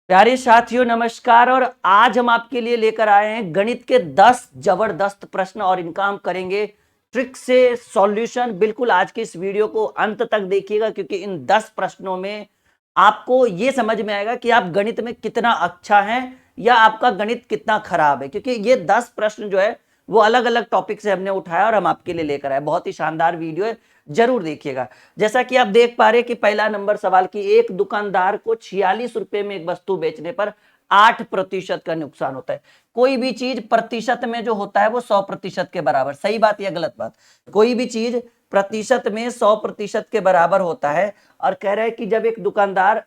प्यारे साथियों नमस्कार। और आज हम आपके लिए लेकर आए हैं गणित के 10 जबरदस्त प्रश्न और इनका हम करेंगे ट्रिक से सॉल्यूशन। बिल्कुल आज के इस वीडियो को अंत तक देखिएगा क्योंकि इन 10 प्रश्नों में आपको ये समझ में आएगा कि आप गणित में कितना अच्छा है या आपका गणित कितना खराब है, क्योंकि ये 10 प्रश्न जो है वो अलग अलग टॉपिक से हमने उठाया और हम आपके लिए लेकर आए। बहुत ही शानदार वीडियो है, जरूर देखिएगा। जैसा कि आप देख पा रहे हैं कि पहला नंबर सवाल की एक दुकानदार को 46 रुपए में एक वस्तु बेचने पर 8% का नुकसान होता है। कोई भी चीज प्रतिशत में जो होता है वो 100% के बराबर, सही बात या गलत बात? कोई भी चीज प्रतिशत में 100% के बराबर होता है। और कह रहा है कि जब एक दुकानदार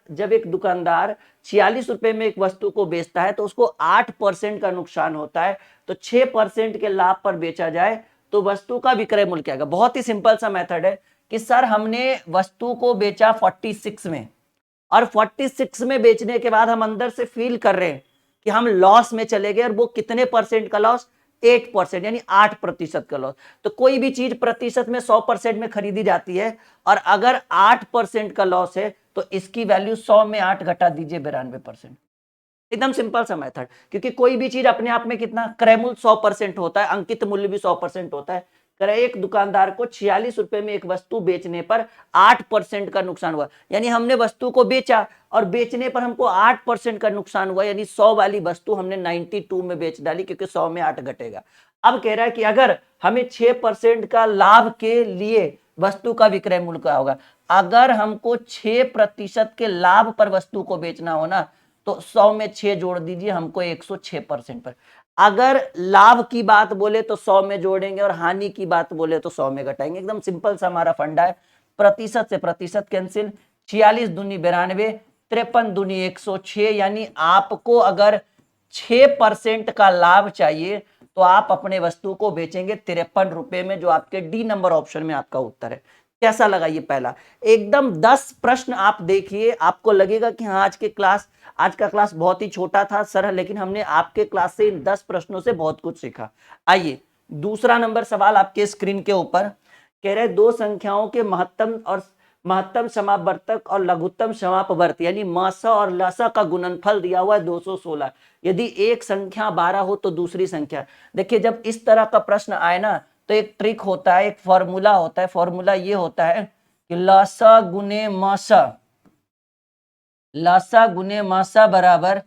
46 रुपए में एक वस्तु को बेचता है तो उसको 8% का नुकसान होता है, तो 6% के लाभ पर बेचा जाए तो वस्तु का विक्रय मूल्य क्या आएगा। बहुत ही सिंपल सा मेथड है कि सर हमने वस्तु को बेचा 46 में और 46 में बेचने के बाद हम अंदर से फील कर रहे हैं कि हम लॉस में चले गए, और वो कितने परसेंट का लॉस? 8%, यानी 8% का लॉस। तो कोई भी चीज प्रतिशत में 100% में खरीदी जाती है और अगर 8% का लॉस है तो इसकी वैल्यू 100 में 8 घटा दीजिए 92%। एकदम सिंपल सा मेथड, क्योंकि कोई भी चीज अपने आप में कितना क्रय मूल्य 100% होता है, अंकित मूल्य भी 100% होता है। क्रय एक दुकानदार को 46 रुपए में एक वस्तु बेचने पर 8% का नुकसान हुआ, यानी हमने वस्तु को बेचा और बेचने पर हमको 8% का नुकसान हुआ, यानी 100 वाली वस्तु हमने 92 में बेच डाली क्योंकि 100 में 8 घटेगा। अब कह रहा है कि अगर हमें 6% का लाभ के लिए वस्तु का विक्रय मूल्य क्या होगा। अगर हमको 6% के लाभ पर वस्तु को बेचना हो ना तो 100 में 6 जोड़ दीजिए, हमको 106% पर। अगर लाभ की बात बोले तो 100 में जोड़ेंगे और हानि की बात बोले तो 100 में घटाएंगे। एकदम सिंपल सा हमारा फंडा है। प्रतिशत से प्रतिशत कैंसिल, 46 दूनी 92, 53 दूनी 106, यानी आपको अगर 6% का लाभ चाहिए तो आप अपने वस्तु को बेचेंगे 53 रुपए में, जो आपके डी नंबर ऑप्शन में आपका उत्तर है। कैसा लगा ये पहला? एकदम 10 प्रश्न आप देखिए, आपको लगेगा कि हाँ आज का क्लास बहुत ही छोटा था सरल, लेकिन हमने आपके क्लास से इन 10 प्रश्नों से बहुत कुछ सीखा। आइए दूसरा नंबर सवाल आपके स्क्रीन के ऊपर कह रहे दो संख्याओं के महत्तम समापवर्तक और लघुत्तम समापवर्त यानी मासा और लसा का गुणनफल दिया हुआ है 216। यदि एक संख्या 12 हो तो दूसरी संख्या। देखिए जब इस तरह का प्रश्न आए ना तो एक ट्रिक होता है, एक फॉर्मूला होता है। फॉर्मूला ये होता है कि लसा गुने मासा बराबर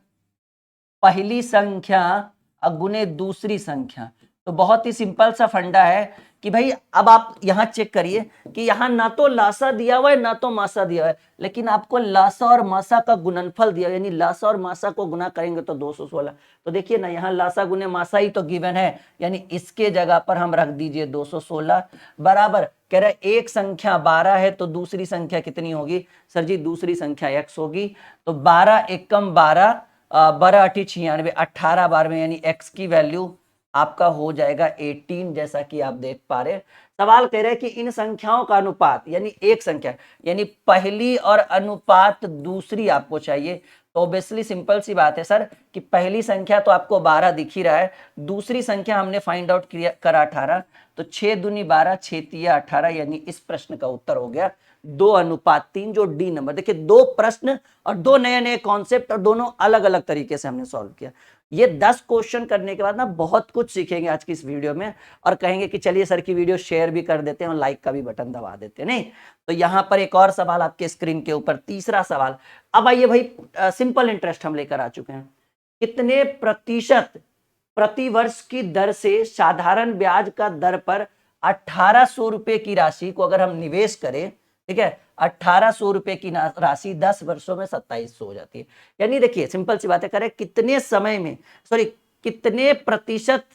पहली संख्या गुने दूसरी संख्या। तो बहुत ही सिंपल सा फंडा है कि भाई अब आप यहां चेक करिए कि यहां ना तो लासा दिया हुआ है ना तो मासा दिया हुआ है, लेकिन आपको लासा और मासा का गुणनफल दिया, यानी लासा और मासा को गुना करेंगे तो 216। तो देखिए ना यहाँ लासा गुने मासा ही तो गिवन है, यानी इसके जगह पर हम रख दीजिए 216 बराबर। कह रहे एक संख्या 12 है तो दूसरी संख्या कितनी होगी? सर जी दूसरी संख्या x होगी। तो 12 एकम 12, 12 अठी 96, 18 बार में, यानी x की वैल्यू आपका हो जाएगा 18, जैसा कि आप देख पा रहे। सवाल कह रहे हैं कि इन संख्याओं का अनुपात, यानी एक संख्या यानी पहली और अनुपात दूसरी आपको चाहिए। तो ऑब्वियसली सिंपल सी बात है सर कि पहली संख्या तो आपको 12 दिख ही रहा है, दूसरी संख्या हमने फाइंड आउट करा 18। तो 6 दूनी 12, 6 तिया 18, यानी इस प्रश्न का उत्तर हो गया 2:3, जो डी नंबर। देखिए दो प्रश्न और दो नए नए कॉन्सेप्ट और दोनों अलग अलग तरीके से हमने सॉल्व किया। ये 10 क्वेश्चन करने के बाद ना बहुत कुछ सीखेंगे आज की इस वीडियो में, और कहेंगे कि चलिए सर की वीडियो शेयर भी कर देते हैं और लाइक का भी बटन दबा देते हैं। नहीं तो यहां पर एक और सवाल आपके स्क्रीन के ऊपर, तीसरा सवाल। अब आइए भाई सिंपल इंटरेस्ट हम लेकर आ चुके हैं। कितने प्रतिशत प्रतिवर्ष की दर से साधारण ब्याज का दर पर 1800 रुपए की राशि को अगर हम निवेश करें, ठीक है, 1800 रुपए की राशि 10 वर्षों में 2700 हो जाती है। यानी देखिए सिंपल सी बात है, करें कितने समय में, सॉरी कितने प्रतिशत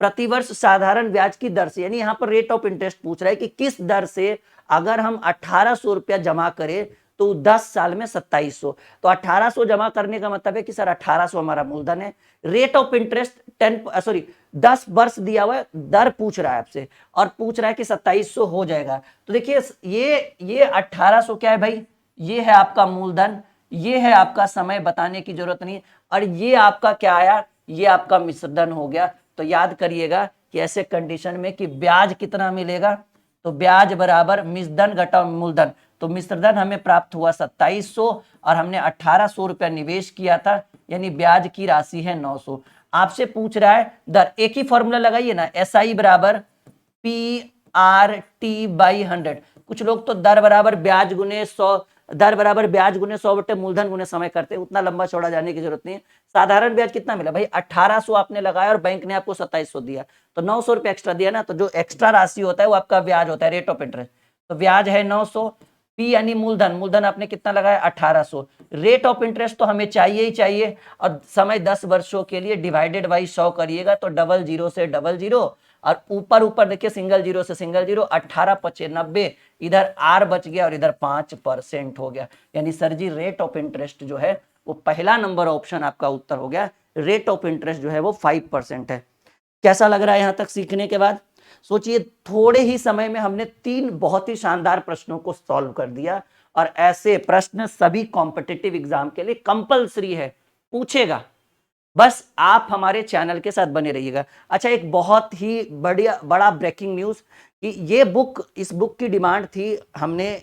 प्रतिवर्ष साधारण ब्याज की दर से, यानी यहां पर रेट ऑफ इंटरेस्ट पूछ रहा है कि किस दर से अगर हम 1800 रुपया जमा करें तो 10 साल में 2700। तो 1800 जमा करने का मतलब है कि सर 1800 हमारा मूलधन है, रेट ऑफ इंटरेस्ट 10 वर्ष दिया हुआ है, दर पूछ रहा है आपसे और पूछ रहा है कि 2700 हो जाएगा। तो देखिए ये 1800 क्या है भाई? ये है आपका मूलधन, ये है आपका समय, बताने की जरूरत नहीं, और ये आपका क्या आया? ये आपका मिश्रधन हो गया। तो याद करिएगा कि ऐसे कंडीशन में कि ब्याज कितना मिलेगा, तो ब्याज बराबर मिश्रधन घटा मूलधन। तो मिश्र धन हमें प्राप्त हुआ 2700 और हमने 1800 रुपया निवेश किया था, यानी ब्याज की राशि है 900। आपसे पूछ रहा है दर, एक ही फॉर्मूला लगाइए ना, SI बराबर PRT/100। कुछ लोग तो दर बराबर ब्याज गुने 100, दर बराबर ब्याज गुने 100 बटे मूलधन गुने समय करते हैं, उतना लंबा चौड़ा जाने की जरूरत नहीं है। साधारण ब्याज कितना मिला भाई, 1800 आपने लगाया और बैंक ने आपको 2700 दिया, तो 900 रुपए एक्स्ट्रा दिया ना, तो जो एक्स्ट्रा राशि होता है वो आपका ब्याज होता है, रेट ऑफ इंटरेस्ट। तो ब्याज है 900, पी यानी मूलधन, मूलधन आपने कितना लगाया 1800, रेट ऑफ इंटरेस्ट तो हमें चाहिए ही चाहिए, और समय 10 वर्षों के लिए डिवाइडेड बाई 100 करिएगा तो 00 से 00, और ऊपर ऊपर देखिए सिंगल जीरो से सिंगल जीरो, 18×5 = 90, इधर आर बच गया और इधर 5% हो गया। यानी sir ji rate of interest जो है वो पहला नंबर ऑप्शन आपका उत्तर हो गया, रेट ऑफ इंटरेस्ट जो है वो 5% है। कैसा लग रहा है यहां तक सीखने के बाद? सोचिए थोड़े ही समय में हमने 3 बहुत ही शानदार प्रश्नों को सॉल्व कर दिया, और ऐसे प्रश्न सभी कॉम्पिटिटिव एग्जाम के लिए कंपलसरी है, पूछेगा, बस आप हमारे चैनल के साथ बने रहिएगा। अच्छा, एक बहुत ही बड़ा ब्रेकिंग न्यूज कि ये बुक, इस बुक की डिमांड थी, हमने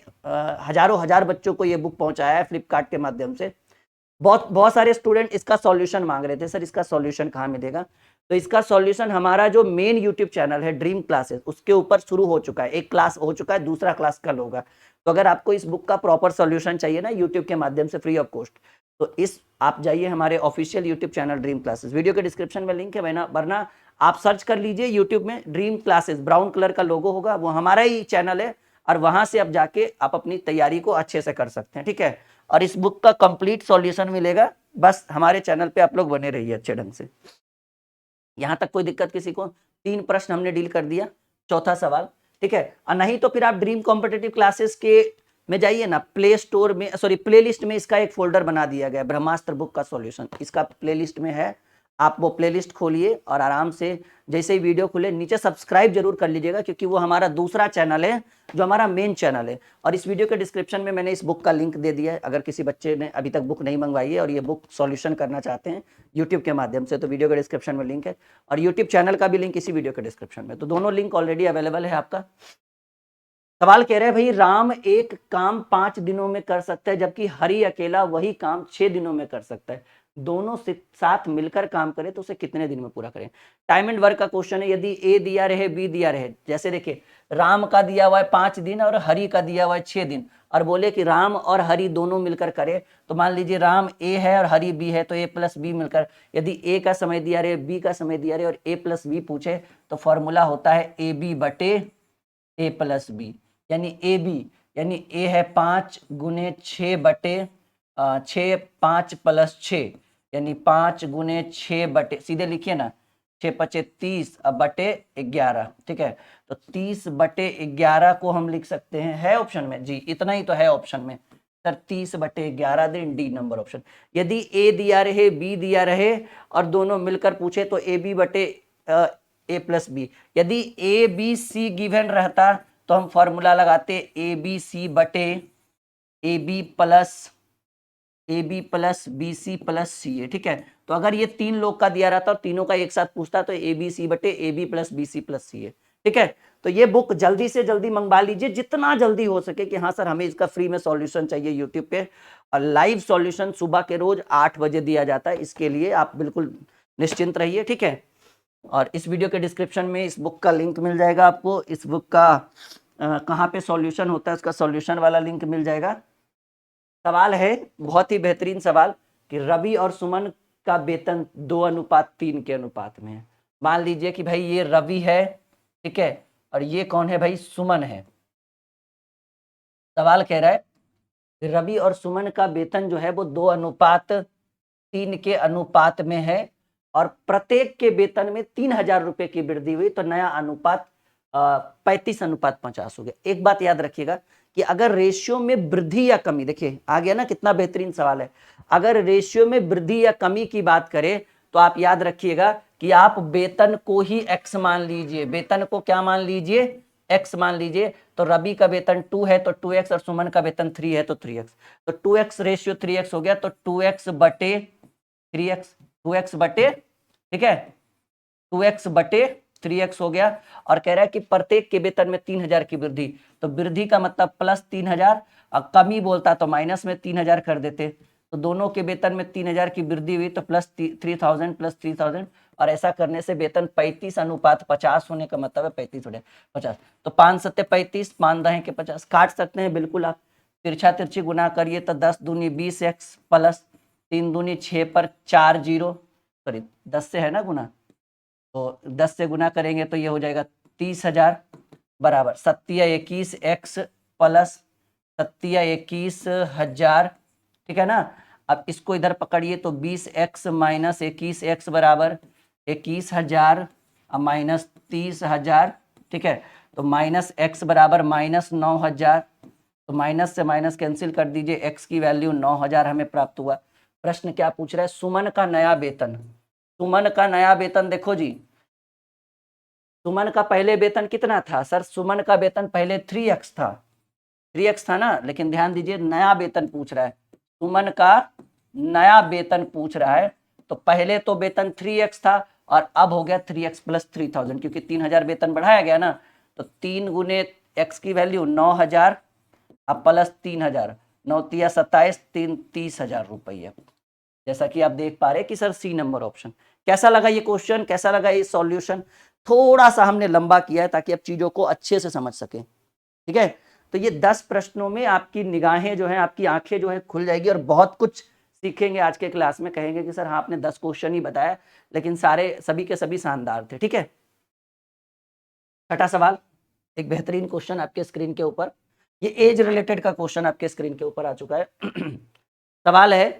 हजारों हजार बच्चों को ये बुक पहुंचाया है फ्लिपकार्ट के माध्यम से। बहुत सारे स्टूडेंट इसका सॉल्यूशन मांग रहे थे, सर इसका सॉल्यूशन कहाँ मिलेगा? तो इसका सॉल्यूशन हमारा जो मेन यूट्यूब चैनल है ड्रीम क्लासेस, उसके ऊपर शुरू हो चुका है, एक क्लास हो चुका है, दूसरा क्लास कल होगा। तो अगर आपको इस बुक का प्रॉपर सॉल्यूशन चाहिए ना यूट्यूब के माध्यम से फ्री ऑफ कॉस्ट, तो इस आप जाइए हमारे official YouTube channel dream classes, video के डिस्क्रिप्शन में लिंक है, वरना आप सर्च कर लीजिए यूट्यूब में ड्रीम क्लासेस, ब्राउन कलर का लोगो होगा, वो हमारा ही चैनल है, और वहां से आप जाके आप अपनी तैयारी को अच्छे से कर सकते हैं, ठीक है। और इस बुक का कंप्लीट सॉल्यूशन मिलेगा, बस हमारे चैनल पे आप लोग बने रहिए अच्छे ढंग से। यहां तक कोई दिक्कत किसी को? 3 प्रश्न हमने डील कर दिया, चौथा सवाल, ठीक है। और नहीं तो फिर आप ड्रीम कॉम्पिटिटिव क्लासेस के में जाइए ना, प्ले स्टोर में, सॉरी प्लेलिस्ट में इसका एक फोल्डर बना दिया गया, ब्रह्मास्त्र बुक का सॉल्यूशन, इसका प्लेलिस्ट में है, आप वो प्लेलिस्ट खोलिए और आराम से जैसे ही वीडियो खुले नीचे सब्सक्राइब जरूर कर लीजिएगा, क्योंकि वो हमारा दूसरा चैनल है जो हमारा मेन चैनल है। और इस वीडियो के डिस्क्रिप्शन में मैंने इस बुक का लिंक दे दिया है, अगर किसी बच्चे ने अभी तक बुक नहीं मंगवाई है और ये बुक सॉल्यूशन करना चाहते हैं यूट्यूब के माध्यम से, तो वीडियो के डिस्क्रिप्शन में लिंक है, और यूट्यूब चैनल का भी लिंक इसी वीडियो के डिस्क्रिप्शन में, तो दोनों लिंक ऑलरेडी अवेलेबल है आपका। सवाल कह रहे हैं भाई राम एक काम 5 दिनों में कर सकता है, जबकि हरि अकेला वही काम 6 दिनों में कर सकता है, दोनों साथ मिलकर काम करें तो उसे कितने दिन में पूरा करें? टाइम एंड वर्क का क्वेश्चन है। यदि ए दिया रहे, बी दिया रहे, जैसे देखिए राम का दिया हुआ है 5 दिन और हरि का दिया हुआ है 6 दिन, और बोले कि राम और हरि दोनों मिलकर करे, तो मान लीजिए राम ए है और हरि बी है, तो ए प्लस बी मिलकर, यदि ए का समय दिया रहे, बी का समय दिया रहे और ए प्लस बी पूछे, तो फॉर्मूला होता है ए बी बटे ए प्लस बी, यानी ए बी, यानी ए है 5 × 6 बटे 6, 5 + 6, यानी 5 × 6 बटे, सीधे लिखिए ना, 6×5 = 30 अब बटे 11, ठीक है। तो 30 बटे 11 को हम लिख सकते हैं, है ऑप्शन में जी, इतना ही तो है ऑप्शन में सर, 30 बटे 11 दिन डी नंबर ऑप्शन। यदि ए दिया रहे, बी दिया रहे और दोनों मिलकर पूछे, तो ए बी बटे ए प्लस बी। यदि ए बी सी गिवन रहता तो हम फॉर्मूला लगाते ए बी सी बटे A B plus B C plus C A, ठीक है। तो अगर ये 3 लोग का दिया रहता और तीनों का एक साथ पूछता, तो ए बी सी बटे A B plus B C plus C A, ठीक है। तो ये बुक जल्दी से जल्दी मंगवा लीजिए, जितना जल्दी हो सके, कि हाँ सर हमें इसका फ्री में सॉल्यूशन चाहिए यूट्यूब पे, और लाइव सॉल्यूशन सुबह के रोज 8 बजे दिया जाता है, इसके लिए आप बिल्कुल निश्चिंत रहिए, ठीक है। और इस वीडियो के डिस्क्रिप्शन में इस बुक का लिंक मिल जाएगा आपको, इस बुक का कहाँ पे सॉल्यूशन होता है उसका सॉल्यूशन वाला लिंक मिल जाएगा। सवाल है बहुत ही बेहतरीन सवाल कि रवि और सुमन का वेतन 2:3 के अनुपात में है। मान लीजिए कि भाई ये रवि है, ठीक है, और ये कौन है भाई, सुमन है। सवाल कह रहा है रवि और सुमन का वेतन जो है वो 2:3 के अनुपात में है, और प्रत्येक के वेतन में 3000 रुपए की वृद्धि हुई, तो नया अनुपात 35:50 हो गया। एक बात याद रखिएगा कि अगर रेशियो में वृद्धि या कमी, देखिए आ गया ना, कितना बेहतरीन सवाल है। अगर रेशियो में वृद्धि या कमी की बात करें, तो आप याद रखिएगा कि आप वेतन को ही एक्स मान लीजिए, वेतन को क्या मान लीजिए, एक्स मान लीजिए। तो रवि का वेतन 2 है तो 2x, और सुमन का वेतन 3 है तो 3x, तो 2x रेशियो 3x हो गया, तो 2x बटे 3x, 2x बटे, ठीक है, 2x बटे 3x हो गया। और कह रहा है कि प्रत्येक के वेतन में 3000 की वृद्धि, तो वृद्धि का मतलब प्लस 3000, और कमी बोलता तो माइनस में 3000 कर देते। तो दोनों के वेतन में 3000 की वृद्धि हुई, तो प्लस 3000 प्लस 3000, और ऐसा करने से वेतन 35:50 होने का मतलब है 35 हो 50। तो 5 सत्ते 35, 5 दहें के 50, काट सकते हैं बिल्कुल आप। तिरछा तिरछी गुना करिए तो 10 दूनी 20x प्लस 3 दूनी 6 पर 4 जीरो, सॉरी 10 से है ना गुना, तो 10 से गुना करेंगे तो ये हो जाएगा 30,000 बराबर 21x प्लस 21,000, ठीक है ना। अब इसको इधर पकड़िए तो 20x माइनस 21x बराबर 21,000 माइनस 30,000, ठीक है। तो माइनस x बराबर माइनस 9,000, तो माइनस से माइनस कैंसिल कर दीजिए, x की वैल्यू 9,000 हमें प्राप्त हुआ। प्रश्न क्या पूछ रहा है, सुमन का नया वेतन। सुमन का नया वेतन देखो जी, सुमन का पहले वेतन कितना था सर, सुमन का वेतन पहले 3x था, 3x था ना, लेकिन ध्यान दीजिए नया वेतन पूछ रहा है, सुमन का नया वेतन पूछ रहा है। तो पहले तो वेतन 3x था और अब हो गया 3x प्लस 3000, क्योंकि 3000 वेतन बढ़ाया गया ना। तो 3 गुने x की वैल्यू 9,000 अब प्लस 3000, 9 तिया 27, 3 30,000 रुपये। जैसा कि आप देख पा रहे हैं कि सर सी नंबर ऑप्शन। कैसा लगा ये क्वेश्चन, कैसा लगा ये सॉल्यूशन? थोड़ा सा हमने लंबा किया है ताकि आप चीजों को अच्छे से समझ सके, ठीक है। तो ये 10 प्रश्नों में आपकी निगाहें जो है, आपकी आंखें जो है खुल जाएगी और बहुत कुछ सीखेंगे आज के क्लास में। कहेंगे कि सर हाँ आपने 10 क्वेश्चन ही बताया, लेकिन सारे सभी के सभी शानदार थे, ठीक है। छठा सवाल, एक बेहतरीन क्वेश्चन आपके स्क्रीन के ऊपर, ये एज रिलेटेड का क्वेश्चन आपके स्क्रीन के ऊपर आ चुका है। सवाल है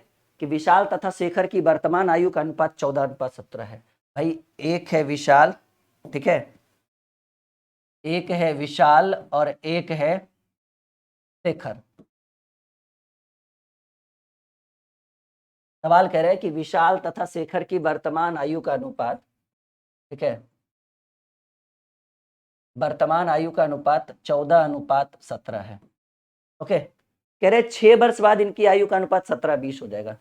कि विशाल तथा शेखर की वर्तमान आयु का अनुपात 14:17 है। भाई एक है विशाल, ठीक है, एक है विशाल और एक है शेखर। सवाल कह रहे हैं कि विशाल तथा शेखर की वर्तमान आयु का अनुपात, ठीक है, वर्तमान आयु का अनुपात 14:17 है। ओके, कह रहे 6 वर्ष बाद इनकी आयु का अनुपात 17:20 हो जाएगा।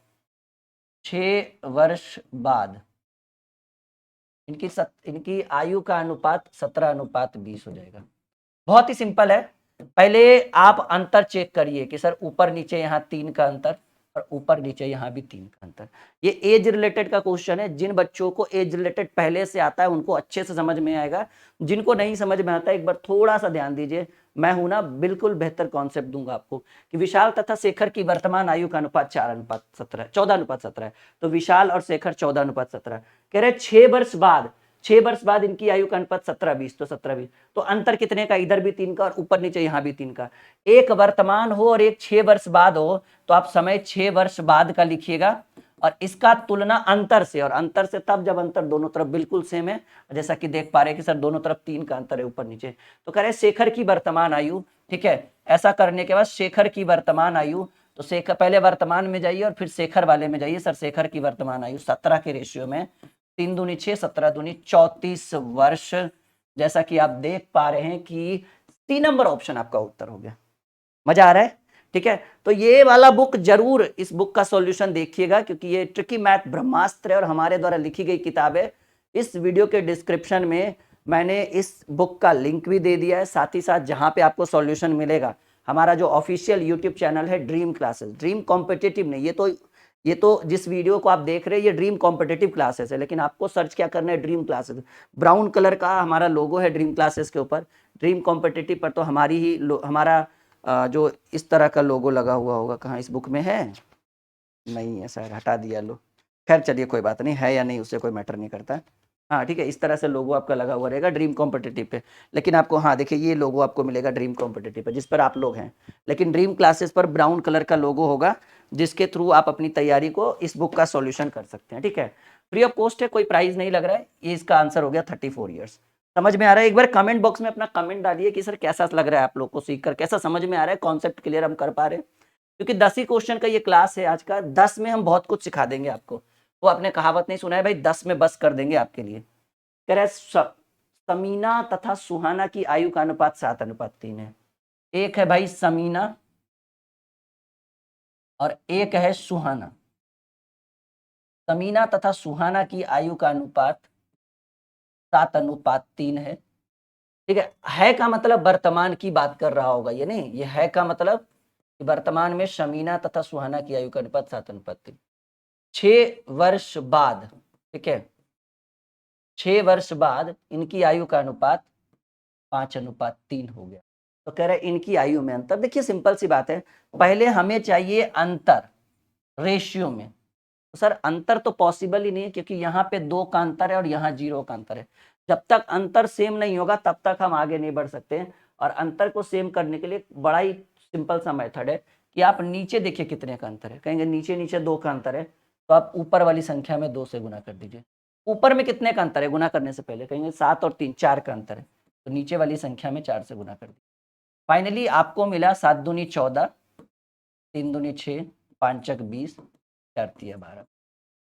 6 वर्ष बाद इनकी आयु का अनुपात 17:20 हो जाएगा। बहुत ही सिंपल है। पहले आप अंतर चेक करिए कि सर ऊपर नीचे यहाँ 3 का अंतर और ऊपर नीचे यहाँ भी 3 का अंतर। ये एज रिलेटेड का क्वेश्चन है। जिन बच्चों को एज रिलेटेड पहले से आता है उनको अच्छे से समझ में आएगा, जिनको नहीं समझ में आता है एक बार थोड़ा सा ध्यान दीजिए। मैं हूं ना, बिल्कुल बेहतर कॉन्सेप्ट दूंगा आपको कि विशाल तथा शेखर की वर्तमान आयु का अनुपात 14:17 है। तो विशाल और शेखर 14:17 कह रहे 6 वर्ष बाद इनकी आयु का अनुपात 17:20, तो 17:20, तो अंतर कितने का, इधर भी 3 का और ऊपर नीचे यहाँ भी 3 का। एक वर्तमान हो और एक 6 वर्ष बाद हो तो आप समय 6 वर्ष बाद का लिखिएगा और इसका तुलना अंतर से, और अंतर से तब जब अंतर दोनों तरफ बिल्कुल सेम है, जैसा कि देख पा रहे हैं कि सर दोनों तरफ 3 का अंतर है ऊपर नीचे। तो कह रहे शेखर की वर्तमान आयु, ठीक है। ऐसा करने के बाद शेखर की वर्तमान आयु, तो शेखर पहले वर्तमान में जाइए और फिर शेखर वाले में जाइए। सर शेखर की वर्तमान आयु 17 के रेशियो में 3 दूनी 6, 17 दूनी 34 वर्ष। जैसा कि आप देख पा रहे हैं कि 3 नंबर ऑप्शन आपका उत्तर हो गया। मजा आ रहा है, ठीक है। तो ये वाला बुक जरूर, इस बुक का सॉल्यूशन देखिएगा क्योंकि ये ट्रिकी मैथ ब्रह्मास्त्र है और हमारे द्वारा लिखी गई किताब है। इस वीडियो के डिस्क्रिप्शन में मैंने इस बुक का लिंक भी दे दिया है, साथ ही साथ जहां पे आपको सॉल्यूशन मिलेगा हमारा जो ऑफिशियल यूट्यूब चैनल है ड्रीम क्लासेस, ड्रीम कॉम्पिटिटिव नहीं, ये तो जिस वीडियो को आप देख रहे हैं ये ड्रीम कॉम्पिटिटिव क्लासेस है, लेकिन आपको सर्च क्या करना है, ड्रीम क्लासेस। ब्राउन कलर का हमारा लोगो है ड्रीम क्लासेस के ऊपर, ड्रीम कॉम्पिटिटिव पर तो हमारी ही हमारा जो इस तरह का लोगो लगा हुआ होगा, कहाँ इस बुक में है, नहीं है सर, हटा दिया लो। खैर चलिए कोई बात नहीं, है या नहीं उससे कोई मैटर नहीं करता। हाँ ठीक है, इस तरह से लोगो आपका लगा हुआ रहेगा ड्रीम कॉम्पिटिटिव पे, लेकिन आपको हाँ देखिए ये लोगो आपको मिलेगा ड्रीम कॉम्पिटिटिव पे जिस पर आप लोग हैं, लेकिन ड्रीम क्लासेस पर ब्राउन कलर का लोगो होगा जिसके थ्रू आप अपनी तैयारी को इस बुक का सॉल्यूशन कर सकते हैं, ठीक है। फ्री ऑफ कॉस्ट है, कोई प्राइस नहीं लग रहा है। ये इसका आंसर हो गया 34 ईयर्स। समझ में आ रहा है? एक बार कमेंट बॉक्स में अपना कमेंट डालिए कि सर कैसा लग रहा है आप लोग को सीखकर, कैसा समझ में आ रहा है, कॉन्सेप्ट क्लियर हम कर पा रहे हैं, क्योंकि 10 ही क्वेश्चन का ये क्लास है आज का। 10 में हम बहुत कुछ सिखा देंगे आपको। वो आपने कहावत नहीं सुना है भाई, 10 में बस कर देंगे आपके लिए। कह रहा है समीना तथा सुहाना की आयु का अनुपात 7:3 है। एक है भाई समीना और एक है सुहाना। समीना तथा सुहाना की आयु का अनुपात 7:3 है। ठीक है का मतलब वर्तमान की बात कर रहा होगा, ये नहीं, ये है का मतलब कि वर्तमान में शमीना तथा सुहाना की आयु का अनुपात 7:3। 6 वर्ष बाद, ठीक है, 6 वर्ष बाद इनकी आयु का अनुपात 5:3 हो गया। तो कह रहे इनकी आयु में अंतर। देखिए सिंपल सी बात है, पहले हमें चाहिए अंतर रेशियो में। तो सर अंतर तो पॉसिबल ही नहीं है, क्योंकि यहाँ पे 2 का अंतर है और यहाँ 0 का अंतर है। जब तक अंतर सेम नहीं होगा तब तक हम आगे नहीं बढ़ सकते हैं। और अंतर को सेम करने के लिए बड़ा ही सिंपल सा मेथड है कि आप नीचे देखिए कितने का अंतर है। कहेंगे नीचे नीचे 2 का अंतर है, तो आप ऊपर वाली संख्या में 2 से गुना कर दीजिए। ऊपर में कितने का अंतर है गुना करने से पहले, कहेंगे 7 और 3 4 का अंतर है, तो नीचे वाली संख्या में 4 से गुना कर दीजिए। फाइनली आपको मिला 7 दूनी 14, 3 दूनी 6, 5 चक 20, 4 तिया 12।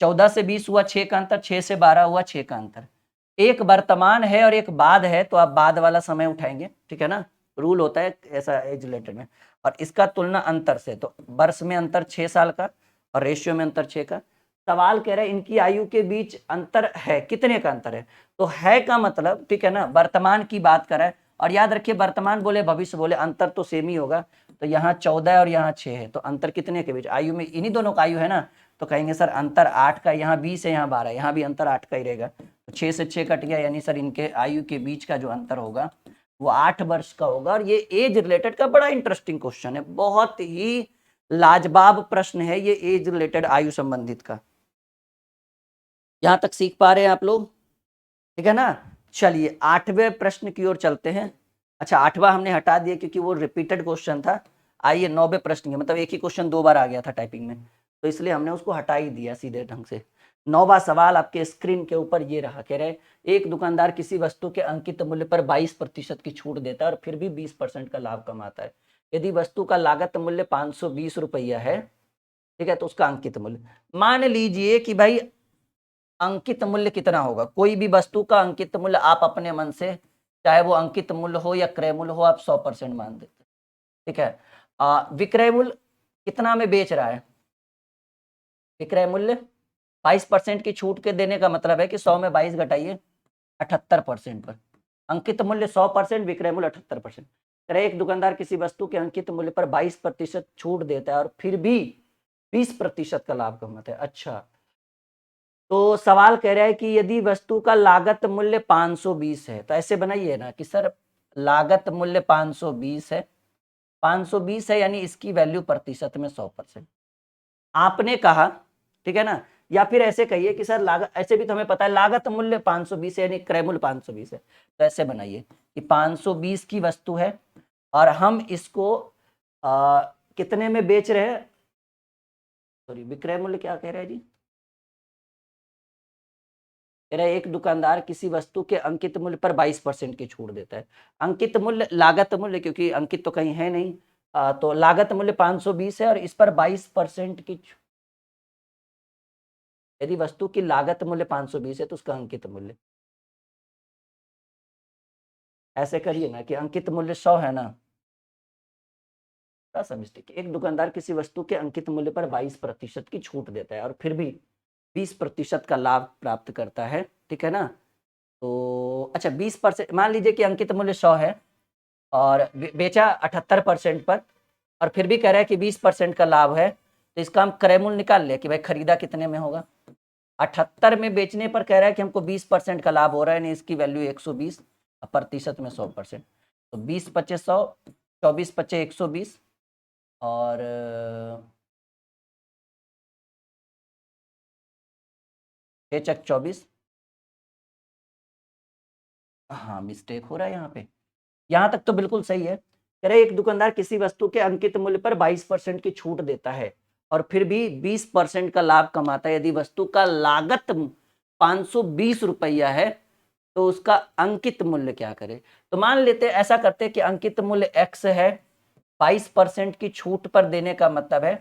14 से 20 हुआ 6 का अंतर, 6 से 12 हुआ 6 का अंतर। एक वर्तमान है और एक बाद है, तो आप बाद वाला समय उठाएंगे, ठीक है ना, रूल होता है ऐसा एज रिलेटेड में। और इसका तुलना अंतर से, तो वर्ष में अंतर 6 साल का और रेशियो में अंतर 6 का। सवाल कह रहे हैं इनकी आयु के बीच अंतर है, कितने का अंतर है, तो है का मतलब, ठीक है ना, वर्तमान की बात कर रहा है। और याद रखिए वर्तमान बोले भविष्य बोले अंतर तो सेम ही होगा। तो यहाँ 14 और यहाँ 6 है, तो अंतर कितने के बीच, आयु में इन्हीं दोनों का आयु है ना, तो कहेंगे सर अंतर 8 का, यहाँ 20 है यहाँ 12, यहाँ भी अंतर 8 का ही रहेगा। तो 6 से 6 कट गया, यानी सर इनके आयु के बीच का जो अंतर होगा वो 8 वर्ष का होगा। और ये एज रिलेटेड का बड़ा इंटरेस्टिंग क्वेश्चन है, बहुत ही लाजवाब प्रश्न है ये एज रिलेटेड आयु संबंधित का। यहां तक सीख पा रहे हैं आप लोग, ठीक है ना। चलिए 8वें प्रश्न की ओर चलते हैं। अच्छा 8वां हमने हटा दिया क्योंकि वो रिपीटेड क्वेश्चन था। आइए 9वें प्रश्न के, मतलब एक ही क्वेश्चन 2 बार आ गया था टाइपिंग में, तो इसलिए हमने उसको हटा ही दिया सीधे ढंग से। 9वां सवाल आपके स्क्रीन के ऊपर ये रहा, कह रहे एक दुकानदार किसी वस्तु के अंकित मूल्य पर 22% की छूट देता है और फिर भी 20% का लाभ कमाता है। यदि वस्तु का लागत मूल्य 520 रुपया है, ठीक है, तो उसका अंकित मूल्य, मान लीजिए कि भाई अंकित मूल्य कितना होगा, कोई भी वस्तु का अंकित मूल्य आप अपने मन से, चाहे वो अंकित मूल्य हो या क्रय मूल्य हो, आप 100% मान देते, ठीक है। विक्रय मूल्य कितना में बेच रहा है, विक्रय मूल्य 22% की छूट के देने का मतलब है कि 100 में 22 घटाइए 78% पर। अंकित मूल्य 100%, विक्रय मूल्य 78%। एक दुकानदार किसी वस्तु के अंकित मूल्य पर 22% छूट देता है और फिर भी 20% का लाभ कमाता है। अच्छा, तो सवाल कह रहा है कि यदि वस्तु का लागत मूल्य 520 है, तो ऐसे बनाइए ना कि सर लागत मूल्य 520 है, 520 है यानी इसकी वैल्यू प्रतिशत में 100%। आपने कहा, ठीक है ना, या फिर ऐसे कहिए कि सर लागत, ऐसे भी तो हमें पता है लागत मूल्य 520 है यानी क्रय मूल्य 520 है, तो ऐसे बनाइए कि 520 की वस्तु है और हम इसको कितने में बेच रहे हैं, सॉरी विक्रय मूल्य क्या कह रहे हैं जी, एक दुकानदार किसी वस्तु के अंकित मूल्य पर 22% की छूट देता है। अंकित मूल्य लागत मूल्य, क्योंकि अंकित तो कहीं है नहीं, तो लागत मूल्य 520 है और इस पर 22% की, यदि वस्तु की लागत मूल्य 520 है तो उसका अंकित मूल्य, ऐसे करिए ना कि अंकित मूल्य 100 है ना, मिस्टेक, एक दुकानदार किसी वस्तु के अंकित मूल्य पर 22% की छूट देता है और फिर भी 20% का लाभ प्राप्त करता है, ठीक है ना। तो अच्छा 20%, मान लीजिए कि अंकित मूल्य 100 है और बेचा 78% पर और फिर भी कह रहा है कि 20% का लाभ है, तो इसका हम क्रय मूल्य निकाल ले कि भाई खरीदा कितने में होगा। 78 में बेचने पर कह रहा है कि हमको 20% का लाभ हो रहा है, नहीं इसकी वैल्यू 120, प्रतिशत में 100%, तो 20 पच्चे 100, 24 पच्चे 120 और 6 चक 24, हाँ मिस्टेक हो रहा है यहाँ पे, यहाँ तक तो बिल्कुल सही है। कह रहे एक दुकानदार किसी वस्तु के अंकित मूल्य पर 22% की छूट देता है और फिर भी 20% का लाभ कमाता है। यदि वस्तु का लागत 520 रुपया है तो उसका अंकित मूल्य क्या करे, तो मान लेते ऐसा करते कि अंकित मूल्य x है, 22% की छूट पर देने का मतलब है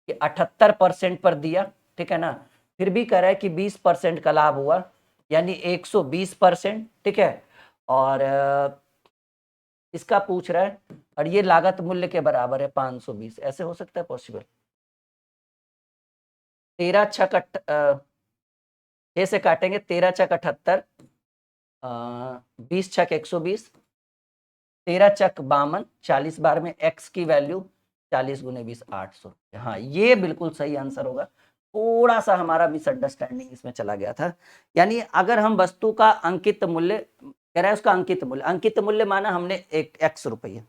कि 78% पर दिया, ठीक है ना, फिर भी कह रहा है कि 20% का लाभ हुआ यानी 120%, ठीक है। और इसका पूछ रहा है और ये लागत मूल्य के बराबर है 520, ऐसे हो सकता है पॉसिबल। 13 छक 6 से काटेंगे, 13 छक 78 20 छक 120, 13 चक 52, 40 बार में x की वैल्यू 40 गुने 20 800। हाँ ये बिल्कुल सही आंसर होगा। थोड़ा सा हमारा मिसअंडरस्टैंडिंग इसमें चला गया था। यानी अगर हम वस्तु का अंकित मूल्य, कह रहा है उसका अंकित मूल्य माना हमने एक x रुपये,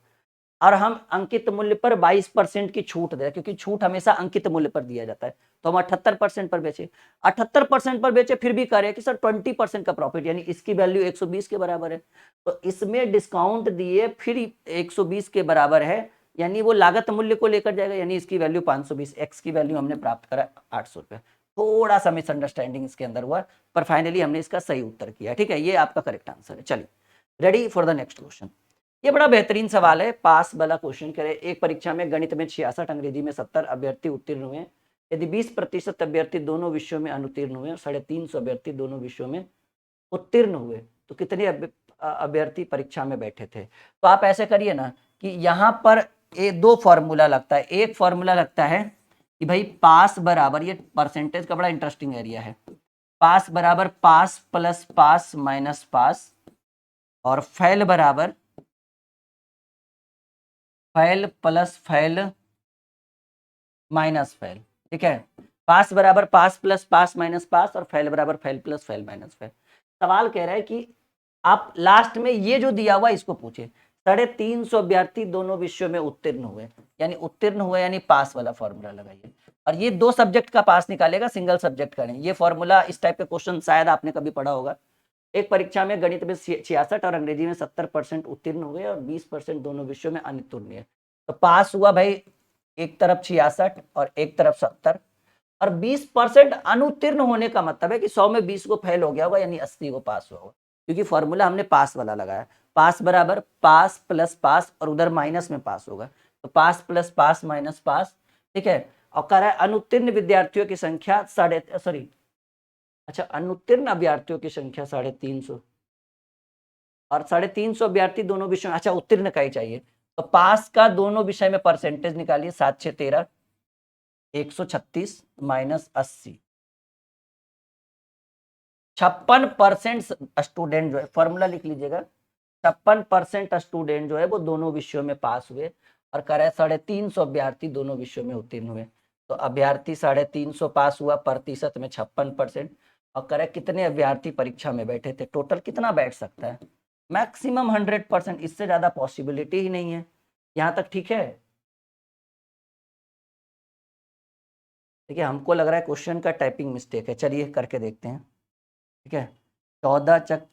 और हम अंकित मूल्य पर 22% की छूट दे रहे हैं, क्योंकि छूट हमेशा अंकित मूल्य पर दिया जाता है, तो हम 78% पर बेचे, 78% पर बेचे, फिर भी कह रहे हैं कि सर 20% का प्रॉफिट, यानी इसकी वैल्यू 120 के बराबर है, तो इसमें डिस्काउंट दिए फिर 120 के बराबर है, यानी वो लागत मूल्य को लेकर जाएगा, यानी इसकी वैल्यू 520, एक्स की वैल्यू हमने प्राप्त करा 800 रुपये। थोड़ा सा मिसअंडरस्टैंडिंग इसके अंदर हुआ, पर फाइनली हमने इसका सही उत्तर किया। ठीक है, ये आपका करेक्ट आंसर है। चलिए ready for the next question. ये बड़ा बेहतरीन सवाल है, पास वाला क्वेश्चन। करे एक परीक्षा में गणित में 66, अंग्रेजी में 70 अभ्यर्थी उत्तीर्ण हुए। यदि 20% अभ्यर्थी दोनों विषयों में अनुत्तीर्ण हुए और 350 अभ्यर्थी दोनों विषयों में उत्तीर्ण हुए, तो कितने अभ्यर्थी परीक्षा में बैठे थे? तो आप ऐसे करिए ना कि यहाँ पर दो फॉर्मूला लगता है। एक फॉर्मूला लगता है कि भाई पास बराबर, ये परसेंटेज का बड़ा इंटरेस्टिंग एरिया है, पास बराबर पास प्लस पास माइनस पास, और फेल बराबर fail plus fail minus fail. ठीक है, पास बराबर पास प्लस पास माइनस पास, और फेल बराबर fail plus fail minus fail. सवाल कह रहा है कि आप लास्ट में ये जो दिया हुआ इसको पूछे, 350 अभ्यर्थी दोनों विषयों में उत्तीर्ण हुए, यानी उत्तीर्ण हुए यानी पास वाला फॉर्मूला लगाइए, और ये 2 सब्जेक्ट का पास निकालेगा, सिंगल सब्जेक्ट का नहीं। ये फॉर्मूला, इस टाइप के क्वेश्चन शायद आपने कभी पढ़ा होगा। एक परीक्षा में गणित में 66 और अंग्रेजी में 70% उत्तीर्ण हुए और 20% दोनों विषयों में अनुत्तीर्ण हुए, तो पास हुआ भाई एक तरफ 66 और एक तरफ 70, और 20% अनुत्तीर्ण होने का मतलब है कि 100 में 20 को फेल हो गया होगा, यानी 80 को पास हुआ होगा, क्योंकि फॉर्मूला हमने पास वाला लगाया। पास बराबर पास प्लस पास, और उधर माइनस में पास होगा, तो पास प्लस पास माइनस पास। ठीक है, और कह रहा है अनुत्तीर्ण विद्यार्थियों की संख्या अनुत्तीर्ण अभ्यर्थियों की संख्या 350, और 350 अभ्यर्थी दोनों विषयों, अच्छा उत्तीर्ण का ही चाहिए, तो पास का दोनों विषय में परसेंटेज निकालिए, 7 6 13, 136 माइनस 80। 56% स्टूडेंट जो है, फॉर्मूला लिख लीजिएगा, 56% स्टूडेंट जो है वो दोनों विषयों में पास हुए, और कह रहा है 350 अभ्यर्थी दोनों विषयों में उत्तीर्ण हुए, तो अभ्यर्थी 350 पास हुआ, प्रतिशत में 56%, और कह रहा है कितने अभ्यर्थी परीक्षा में बैठे थे, टोटल कितना बैठ सकता है? मैक्सिमम 100%, इससे ज्यादा पॉसिबिलिटी ही नहीं है। यहां तक ठीक है? देखिए हमको लग रहा है क्वेश्चन का टाइपिंग मिस्टेक है, चलिए करके देखते हैं। ठीक है, 14 चक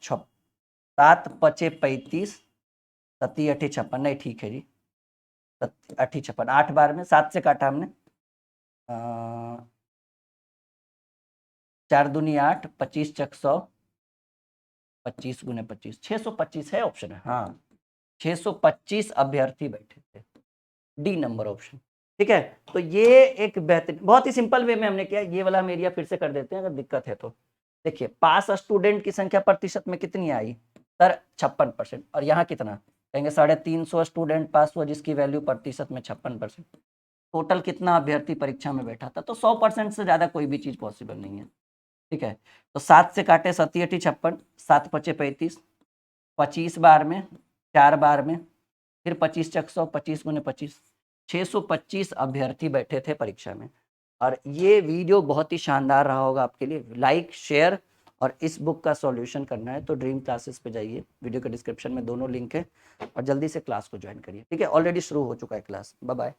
7 पचे 35, 7 8 56, नहीं ठीक है जी, 8 56, 8 बार में 7 से काटा हमने, 4 दूनी 8, 25 चक 100, 25 गुने 25, 625 है ऑप्शन है। हाँ 625 अभ्यर्थी बैठे थे, डी नंबर ऑप्शन। ठीक है, तो ये एक बेहतरीन, बहुत ही सिंपल वे में हमने किया। ये वाला हम एरिया फिर से कर देते हैं अगर दिक्कत है तो। देखिए पास स्टूडेंट की संख्या प्रतिशत में कितनी आई सर? 56%, और यहाँ कितना कहेंगे? 350 स्टूडेंट पास हुआ, जिसकी वैल्यू प्रतिशत में 56%। टोटल कितना अभ्यर्थी परीक्षा में बैठा था? तो 100% से ज्यादा कोई भी चीज पॉसिबल नहीं है। ठीक है, तो 7 से काटे 7 8 56, 7 पचे 35, 25 बार में, 4 बार में, फिर 25 चक 100, 25 गुने 25, 625 अभ्यर्थी बैठे थे परीक्षा में। और ये वीडियो बहुत ही शानदार रहा होगा आपके लिए। लाइक शेयर, और इस बुक का सॉल्यूशन करना है तो ड्रीम क्लासेस पे जाइए, वीडियो के डिस्क्रिप्शन में दोनों लिंक है, और जल्दी से क्लास को ज्वाइन करिए। ठीक है, ऑलरेडी शुरू हो चुका है क्लास। Bye bye.